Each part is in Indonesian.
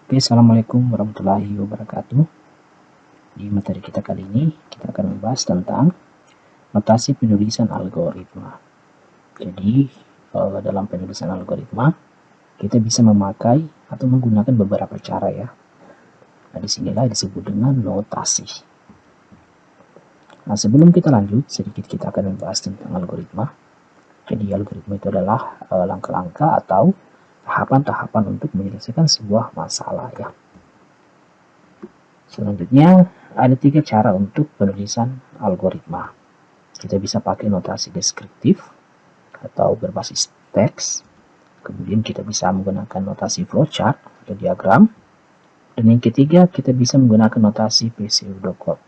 Oke, assalamualaikum warahmatullahi wabarakatuh. Di materi kita kali ini, kita akan membahas tentang notasi penulisan algoritma. Jadi, dalam penulisan algoritma, kita bisa memakai atau menggunakan beberapa cara ya. Nah, disinilah disebut dengan notasi. Nah, sebelum kita lanjut, sedikit kita akan membahas tentang algoritma. Jadi, algoritma itu adalah langkah-langkah atau tahapan-tahapan untuk menyelesaikan sebuah masalah ya. Selanjutnya, ada 3 cara untuk penulisan algoritma. Kita bisa pakai notasi deskriptif atau berbasis teks. Kemudian kita bisa menggunakan notasi flowchart atau diagram. Dan yang ketiga, kita bisa menggunakan notasi pseudocode.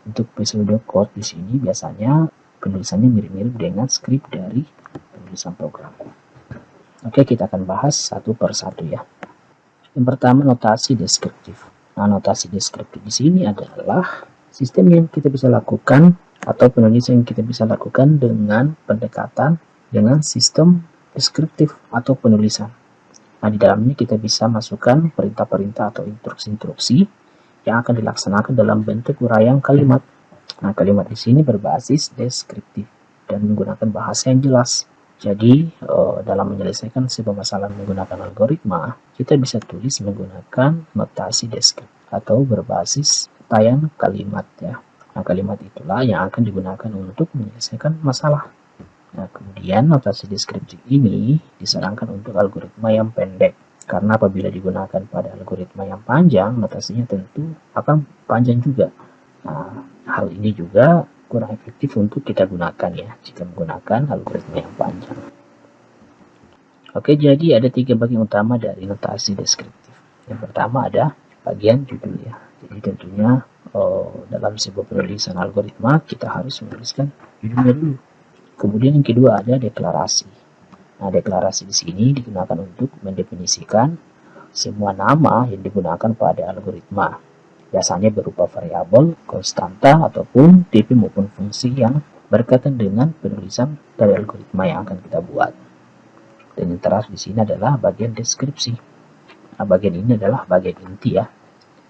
Untuk pseudocode di sini biasanya penulisannya mirip-mirip dengan skrip dari penulisan program. Oke, kita akan bahas satu per satu ya. Yang pertama, notasi deskriptif. Nah, notasi deskriptif di sini adalah sistem yang kita bisa lakukan atau penulisan yang kita bisa lakukan dengan pendekatan dengan sistem deskriptif atau penulisan. Nah, di dalamnya kita bisa masukkan perintah-perintah atau instruksi-instruksi yang akan dilaksanakan dalam bentuk uraian kalimat. Nah, kalimat di sini berbasis deskriptif dan menggunakan bahasa yang jelas. Jadi, dalam menyelesaikan sebuah masalah menggunakan algoritma, kita bisa tulis menggunakan notasi deskriptif atau berbasis uraian kalimat ya. Nah, kalimat itulah yang akan digunakan untuk menyelesaikan masalah. Nah, kemudian notasi deskriptif ini disarankan untuk algoritma yang pendek. Karena apabila digunakan pada algoritma yang panjang, notasinya tentu akan panjang juga. Nah, hal ini juga kurang efektif untuk kita gunakan ya, jika menggunakan algoritma yang panjang. Oke, jadi ada 3 bagian utama dari notasi deskriptif. Yang pertama ada bagian judul ya. Jadi tentunya dalam sebuah penulisan algoritma kita harus menuliskan judulnya dulu. Kemudian yang kedua ada deklarasi. Nah, deklarasi di sini digunakan untuk mendefinisikan semua nama yang digunakan pada algoritma. Biasanya berupa variabel, konstanta, ataupun tipe maupun fungsi yang berkaitan dengan penulisan dari algoritma yang akan kita buat. Dan yang terakhir di sini adalah bagian deskripsi. Nah, bagian ini adalah bagian inti ya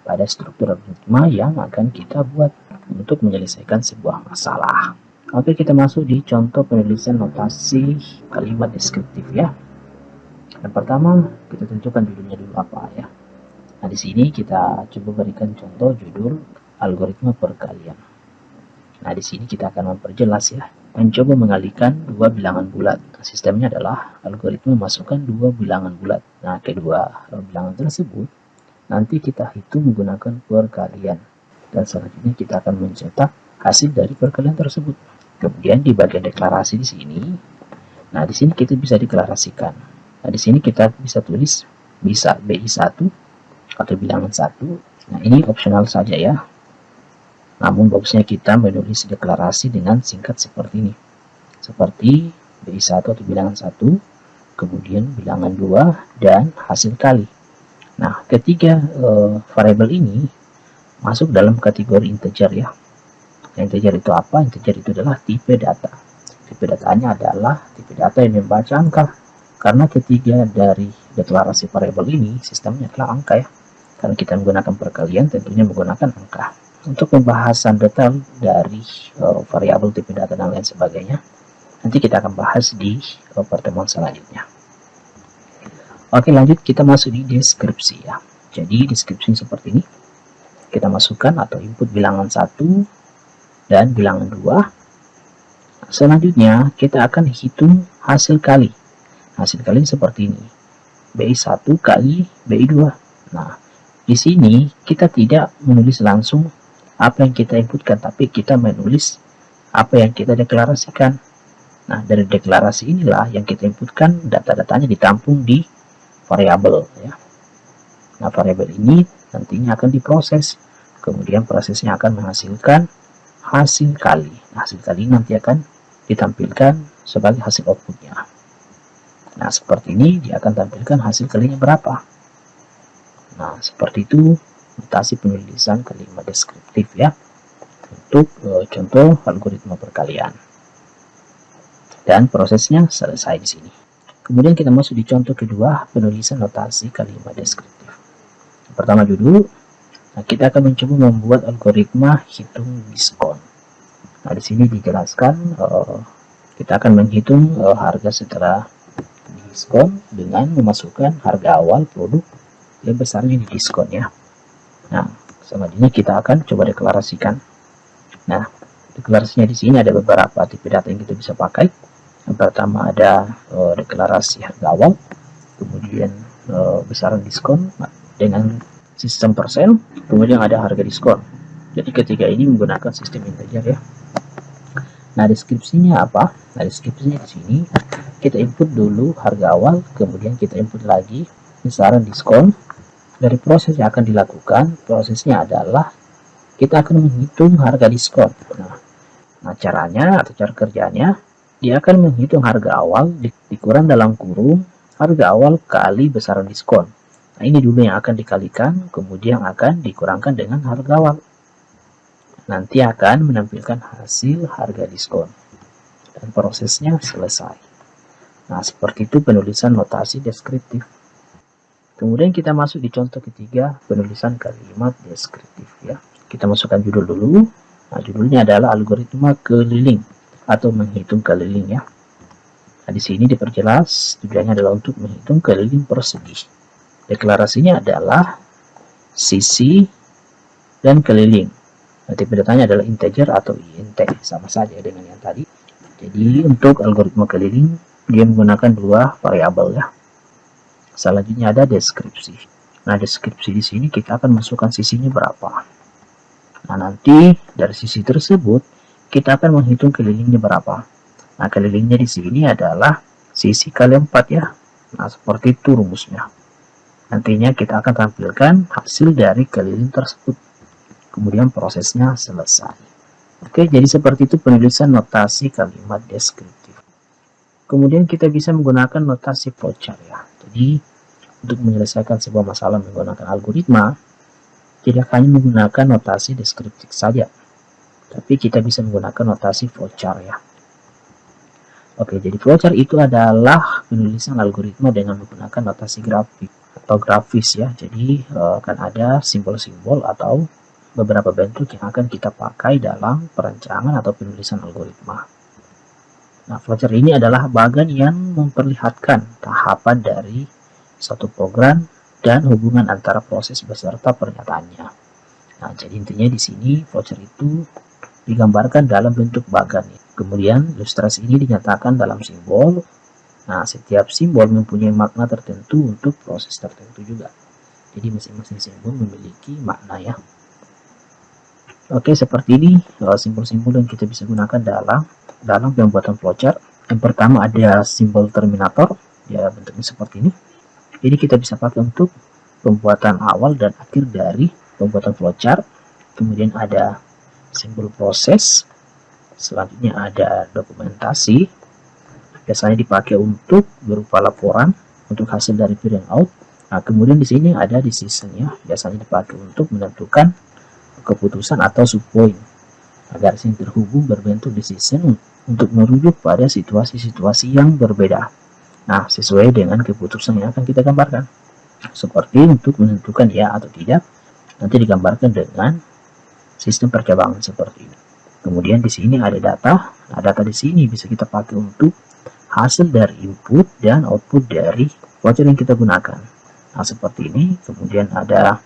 pada struktur algoritma yang akan kita buat untuk menyelesaikan sebuah masalah. Oke, kita masuk di contoh penulisan notasi kalimat deskriptif ya. Yang pertama, kita tentukan judulnya dulu apa ya. Nah, di sini kita coba berikan contoh judul algoritma perkalian. Nah, di sini kita akan memperjelas ya, mencoba mengalihkan 2 bilangan bulat. Nah, sistemnya adalah algoritma masukkan 2 bilangan bulat. Nah, kedua bilangan tersebut nanti kita hitung menggunakan perkalian. Dan selanjutnya kita akan mencetak hasil dari perkalian tersebut. Kemudian di bagian deklarasi di sini, nah di sini kita bisa deklarasikan. Nah, di sini kita bisa tulis bisa BI1 atau bilangan 1. Nah, ini opsional saja ya. Namun bagusnya kita menulis deklarasi dengan singkat seperti ini. Seperti BI1 atau bilangan 1, kemudian bilangan 2 dan hasil kali. Nah, ketiga variabel ini masuk dalam kategori integer ya. Integer itu apa? Integer itu adalah tipe data. Tipe datanya adalah tipe data yang membaca angka. Karena ketiga dari deklarasi variabel ini sistemnya adalah angka ya. Karena kita menggunakan perkalian tentunya menggunakan angka. Untuk pembahasan detail dari variabel tipe data dan lain sebagainya, nanti kita akan bahas di pertemuan selanjutnya. Oke, lanjut kita masuk di deskripsi ya. Jadi deskripsi seperti ini. Kita masukkan atau input bilangan 1 dan bilangan 2. Selanjutnya kita akan hitung hasil kali. Hasil kali seperti ini. BI1 kali BI2. Nah, di sini kita tidak menulis langsung apa yang kita inputkan, tapi kita menulis apa yang kita deklarasikan. Nah, dari deklarasi inilah yang kita inputkan, data-datanya ditampung di variabel ya. Nah, variabel ini nantinya akan diproses. Kemudian prosesnya akan menghasilkan hasil kali. Nah, hasil kali nanti akan ditampilkan sebagai hasil outputnya. Nah, seperti ini dia akan tampilkan hasil kalinya berapa. Nah, seperti itu notasi penulisan kalimat deskriptif ya untuk contoh algoritma perkalian. Dan prosesnya selesai di sini. Kemudian kita masuk di contoh kedua, penulisan notasi kalimat deskriptif. pertama judul. Nah, kita akan mencoba membuat algoritma hitung diskon. Nah, di sini dijelaskan kita akan menghitung harga setelah diskon dengan memasukkan harga awal produk yang besarnya di diskon ya. Nah, selanjutnya kita akan coba deklarasikan. Nah, deklarasinya di sini ada beberapa tipe data yang kita bisa pakai. Yang pertama ada deklarasi harga awal, kemudian besaran diskon dengan sistem persen, kemudian ada harga diskon. Jadi ketiga ini menggunakan sistem integer ya. Nah, deskripsinya apa? Nah, deskripsinya di sini kita input dulu harga awal, kemudian kita input lagi besaran diskon. Dari proses yang akan dilakukan, prosesnya adalah kita akan menghitung harga diskon. Nah, caranya atau cara kerjanya, dia akan menghitung harga awal dikurang dalam kurung harga awal kali besaran diskon. Nah, ini dulu yang akan dikalikan, kemudian akan dikurangkan dengan harga awal. Nanti akan menampilkan hasil harga diskon. Dan prosesnya selesai. Nah, seperti itu penulisan notasi deskriptif. Kemudian kita masuk di contoh ketiga, penulisan kalimat deskriptif ya. Kita masukkan judul dulu. Nah, judulnya adalah algoritma keliling atau menghitung keliling ya. Nah, di sini diperjelas tujuannya adalah untuk menghitung keliling persegi. Deklarasinya adalah sisi dan keliling. Nah, tipe datanya adalah integer atau int, sama saja dengan yang tadi. Jadi untuk algoritma keliling dia menggunakan dua variabel ya. Selanjutnya ada deskripsi. Nah, deskripsi di sini kita akan masukkan sisinya berapa. Nah, nanti dari sisi tersebut kita akan menghitung kelilingnya berapa. Nah, kelilingnya di sini adalah sisi kali 4 ya. Nah, seperti itu rumusnya. Nantinya kita akan tampilkan hasil dari keliling tersebut. Kemudian prosesnya selesai. Oke, jadi seperti itu penulisan notasi kalimat deskriptif. Kemudian kita bisa menggunakan notasi flowchart ya. Jadi untuk menyelesaikan sebuah masalah menggunakan algoritma, tidak hanya menggunakan notasi deskriptif saja, tapi kita bisa menggunakan notasi flowchart ya. Oke, jadi flowchart itu adalah penulisan algoritma dengan menggunakan notasi grafik atau grafis ya. Jadi akan ada simbol-simbol atau beberapa bentuk yang akan kita pakai dalam perancangan atau penulisan algoritma. Nah, flowchart ini adalah bagian yang memperlihatkan tahapan dari satu program dan hubungan antara proses beserta pernyataannya. Nah, jadi intinya di sini flowchart itu digambarkan dalam bentuk bagan. Kemudian ilustrasi ini dinyatakan dalam simbol. Nah, setiap simbol mempunyai makna tertentu untuk proses tertentu juga. Jadi masing-masing simbol memiliki makna ya. Oke, seperti ini simbol-simbol yang kita bisa gunakan dalam pembuatan flowchart. Yang pertama ada simbol terminator, ya bentuknya seperti ini. Jadi kita bisa pakai untuk pembuatan awal dan akhir dari pembuatan flowchart. Kemudian ada simbol proses. Selanjutnya ada dokumentasi. Biasanya dipakai untuk berupa laporan untuk hasil dari print out. Nah, kemudian di sini ada decision ya. Biasanya dipakai untuk menentukan keputusan atau subpoint. Agar yang terhubung berbentuk decision untuk merujuk pada situasi-situasi yang berbeda. Nah, sesuai dengan keputusan yang akan kita gambarkan. Seperti untuk menentukan ya atau tidak, nanti digambarkan dengan sistem percabangan seperti ini. Kemudian di sini ada data. Nah, data di sini bisa kita pakai untuk hasil dari input dan output dari flowchart yang kita gunakan. Nah, seperti ini. Kemudian ada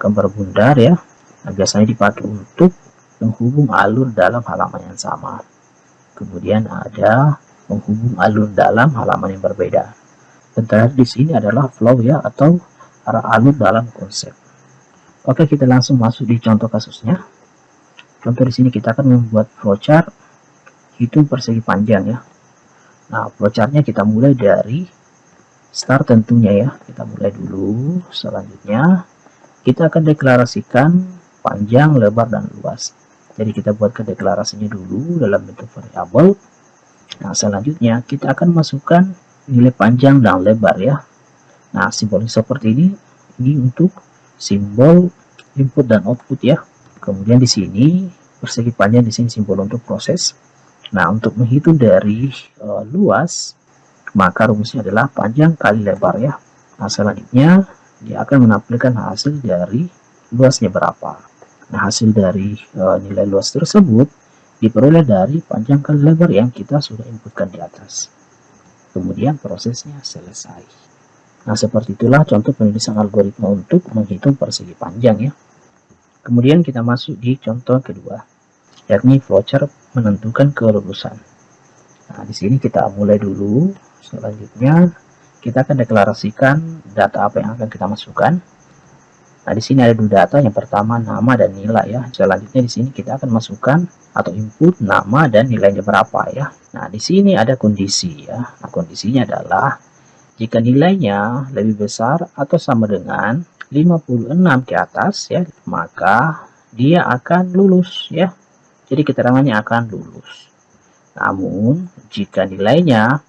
gambar bundar ya. Nah, biasanya dipakai untuk menghubung alur dalam halaman yang sama. Kemudian ada menghubung alur dalam halaman yang berbeda. Dan terakhir di sini adalah flow ya atau arah alur dalam konsep. Oke, kita langsung masuk di contoh kasusnya. Contoh di sini kita akan membuat flowchart hitung persegi panjang ya. Nah, flowchartnya kita mulai dari start tentunya ya. Kita mulai dulu. Selanjutnya kita akan deklarasikan panjang, lebar, dan luas. Jadi kita buatkan deklarasinya dulu dalam bentuk variabel. Nah, selanjutnya kita akan masukkan nilai panjang dan lebar ya. Nah, simbolnya seperti ini untuk simbol input dan output ya. Kemudian di sini persegi panjang, di sini simbol untuk proses. Nah, untuk menghitung dari luas, maka rumusnya adalah panjang kali lebar ya. Nah, selanjutnya dia akan menampilkan hasil dari luasnya berapa. Nah, hasil dari nilai luas tersebut diperoleh dari panjang kali lebar yang kita sudah inputkan di atas. Kemudian prosesnya selesai. Nah, seperti itulah contoh penulisan algoritma untuk menghitung persegi panjang ya. Kemudian kita masuk di contoh kedua, yakni flowchart menentukan kelulusan. Nah, di sini kita mulai dulu. Selanjutnya kita akan deklarasikan data apa yang akan kita masukkan. Nah, di sini ada dua data, yang pertama nama dan nilai ya. Selanjutnya di sini kita akan masukkan atau input nama dan nilainya berapa ya. Nah, di sini ada kondisi ya. Nah, kondisinya adalah jika nilainya lebih besar atau sama dengan 56 ke atas ya, maka dia akan lulus ya. Jadi keterangannya akan lulus. Namun jika nilainya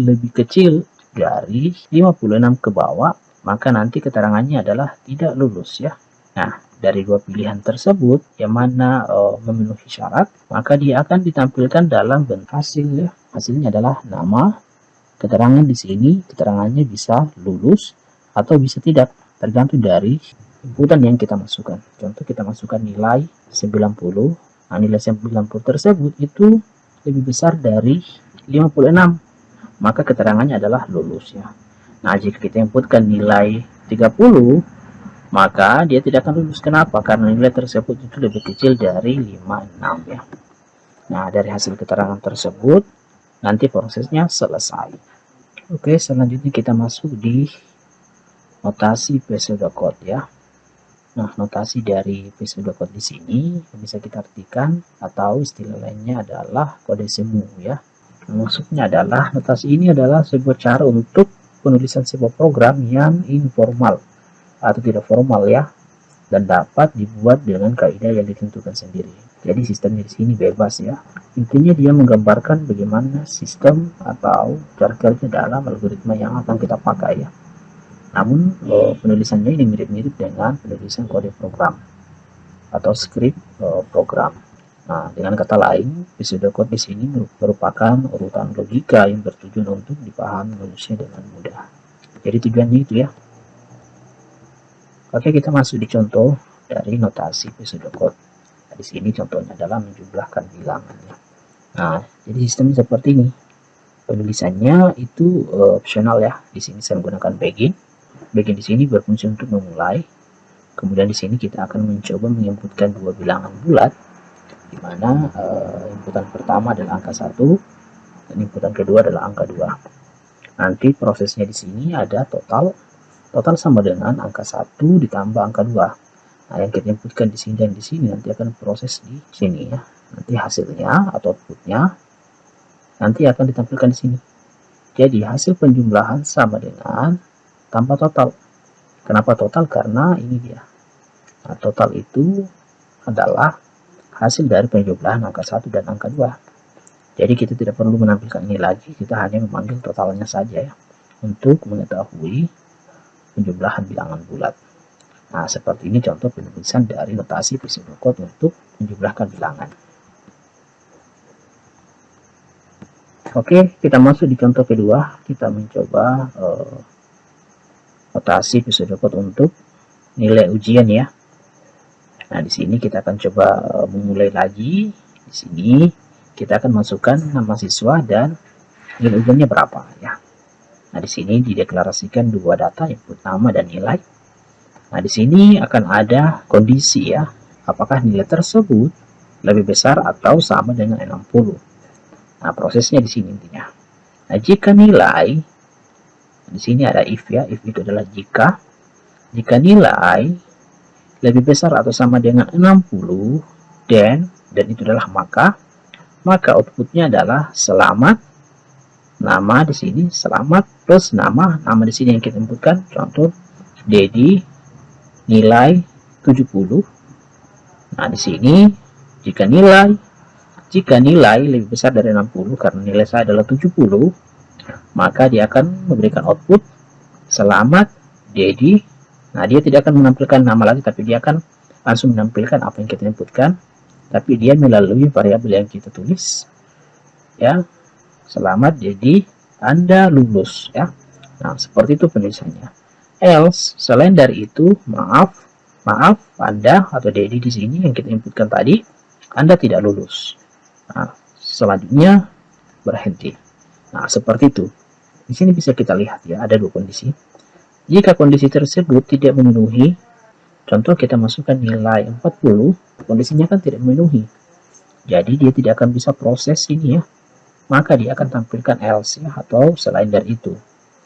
lebih kecil dari 56 ke bawah, maka nanti keterangannya adalah tidak lulus ya. Nah, dari dua pilihan tersebut yang mana memenuhi syarat, maka dia akan ditampilkan dalam bentuk hasil ya. Hasilnya adalah nama. Keterangan di sini keterangannya bisa lulus atau bisa tidak, tergantung dari inputan yang kita masukkan. Contoh kita masukkan nilai 90. Nah, nilai 90 tersebut itu lebih besar dari 56, maka keterangannya adalah lulus ya. Nah, jika kita inputkan nilai 30, maka dia tidak akan lulus. Kenapa? Karena nilai tersebut itu lebih kecil dari 56 ya. Nah, dari hasil keterangan tersebut nanti prosesnya selesai. Oke, selanjutnya kita masuk di notasi pseudocode ya. Nah, notasi dari pseudocode di sini bisa kita artikan atau istilah lainnya adalah kode semu ya. Maksudnya adalah notasi ini adalah sebuah cara untuk penulisan sebuah program yang informal atau tidak formal ya, dan dapat dibuat dengan kaidah yang ditentukan sendiri. Jadi sistemnya di sini bebas ya. Intinya dia menggambarkan bagaimana sistem atau cara kerja dalam algoritma yang akan kita pakai ya. Namun penulisannya ini mirip-mirip dengan penulisan kode program atau script program. Nah, dengan kata lain, pseudocode di sini merupakan urutan logika yang bertujuan untuk dipahami manusia dengan mudah. Jadi tujuannya itu ya. Oke, kita masuk di contoh dari notasi pseudocode. Nah, di sini contohnya adalah menjumlahkan bilangannya. Nah, jadi sistemnya seperti ini. Penulisannya itu opsional ya. Di sini saya menggunakan begin. Begin di sini berfungsi untuk memulai. Kemudian di sini kita akan mencoba menginputkan dua bilangan bulat, di mana inputan pertama adalah angka 1 dan inputan kedua adalah angka 2. Nanti prosesnya di sini ada total sama dengan angka 1 ditambah angka 2. Nah, yang kita inputkan di sini dan di sini nanti akan proses di sini ya. Nanti hasilnya atau outputnya nanti akan ditampilkan di sini. Jadi hasil penjumlahan sama dengan tambah total. Kenapa total? Karena ini dia. Nah, total itu adalah hasil dari penjumlahan angka 1 dan angka 2. Jadi kita tidak perlu menampilkan ini lagi, kita hanya memanggil totalnya saja ya, untuk mengetahui penjumlahan bilangan bulat. Nah, seperti ini contoh penulisan dari notasi pseudocode untuk menjumlahkan bilangan. Oke, kita masuk di contoh kedua. Kita mencoba notasi pseudocode untuk nilai ujian ya. Nah, di sini kita akan coba memulai lagi. Di sini kita akan masukkan nama siswa dan nilai ujiannya berapa ya. Nah, di sini dideklarasikan dua data, input nama dan nilai. Nah, di sini akan ada kondisi ya. Apakah nilai tersebut lebih besar atau sama dengan 60. Nah, prosesnya di sini intinya. Nah, jika nilai, di sini ada if ya. If itu adalah jika nilai lebih besar atau sama dengan 60 dan itu adalah maka outputnya adalah selamat. Nama di sini selamat plus nama di sini yang kita inputkan, contoh Dedi nilai 70. Nah, di sini jika nilai lebih besar dari 60 karena nilai saya adalah 70, maka dia akan memberikan output selamat Dedi. Nah, dia tidak akan menampilkan nama lagi, tapi dia akan langsung menampilkan apa yang kita inputkan, tapi dia melalui variabel yang kita tulis ya. Selamat, jadi Anda lulus ya. Nah, seperti itu penulisannya. Else, selain dari itu, maaf, Anda atau Dedi di sini yang kita inputkan tadi, Anda tidak lulus. Nah, selanjutnya berhenti. Nah, seperti itu. Di sini bisa kita lihat ya, ada dua kondisi. Jika kondisi tersebut tidak memenuhi, contoh kita masukkan nilai 40, kondisinya kan tidak memenuhi. Jadi dia tidak akan bisa proses ini ya. Maka dia akan tampilkan else ya, atau selain dari itu.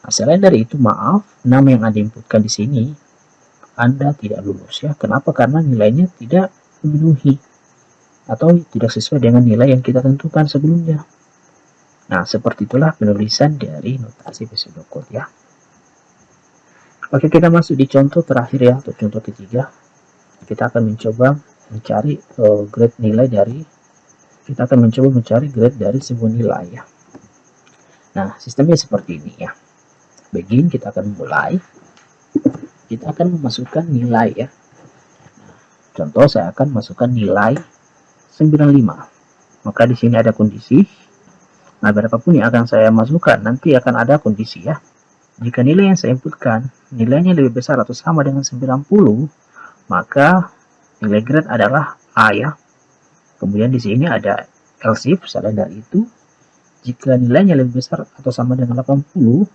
Nah, selain dari itu, maaf, nama yang Anda inputkan di sini, Anda tidak lulus ya. Kenapa? Karena nilainya tidak memenuhi atau tidak sesuai dengan nilai yang kita tentukan sebelumnya. Nah, seperti itulah penulisan dari notasi pseudocode ya. Oke, kita masuk di contoh terakhir ya, atau contoh ketiga. Kita akan mencoba mencari grade nilai dari, kita akan mencoba mencari grade dari sebuah nilai ya. Nah, sistemnya seperti ini ya. Begin, kita akan mulai. Kita akan memasukkan nilai ya. Contoh, saya akan masukkan nilai 95. Maka di sini ada kondisi. Nah, berapapun yang akan saya masukkan, nanti akan ada kondisi ya. Jika nilai yang saya inputkan, nilainya lebih besar atau sama dengan 90, maka nilai grade adalah A ya. Kemudian di sini ada else if, selain dari itu, jika nilainya lebih besar atau sama dengan 80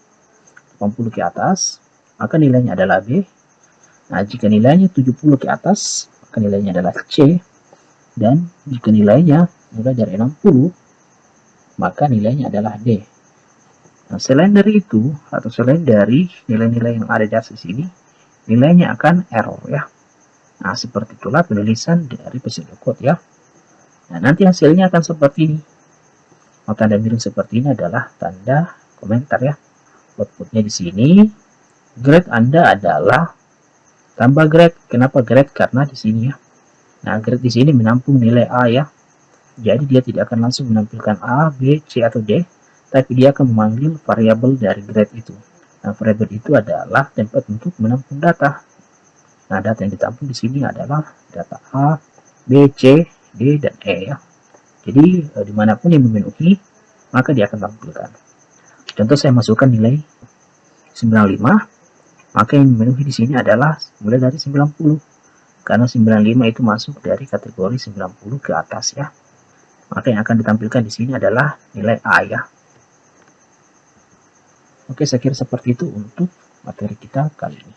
ke atas, maka nilainya adalah B. Nah, jika nilainya 70 ke atas, maka nilainya adalah C. Dan jika nilainya mulai dari 60, maka nilainya adalah D. Nah, selain dari itu, atau selain dari nilai-nilai yang ada di atas sini, nilainya akan error ya. Nah, seperti itulah penulisan dari pseudocode ya. Nah, nanti hasilnya akan seperti ini. Tanda miring seperti ini adalah tanda komentar ya. Outputnya di sini, grade Anda adalah tambah grade. Kenapa grade? Karena di sini ya. Nah, grade di sini menampung nilai A ya. Jadi dia tidak akan langsung menampilkan A, B, C, atau D, tapi dia akan memanggil variabel dari grade itu. Nah, variabel itu adalah tempat untuk menampung data. Nah, data yang ditampung di sini adalah data A, B, C, D, dan E ya. Jadi, dimanapun yang memenuhi, maka dia akan tampilkan. Contoh, saya masukkan nilai 95, maka yang memenuhi di sini adalah mulai dari 90. Karena 95 itu masuk dari kategori 90 ke atas ya. Maka yang akan ditampilkan di sini adalah nilai A ya. Oke, saya kira seperti itu untuk materi kita kali ini.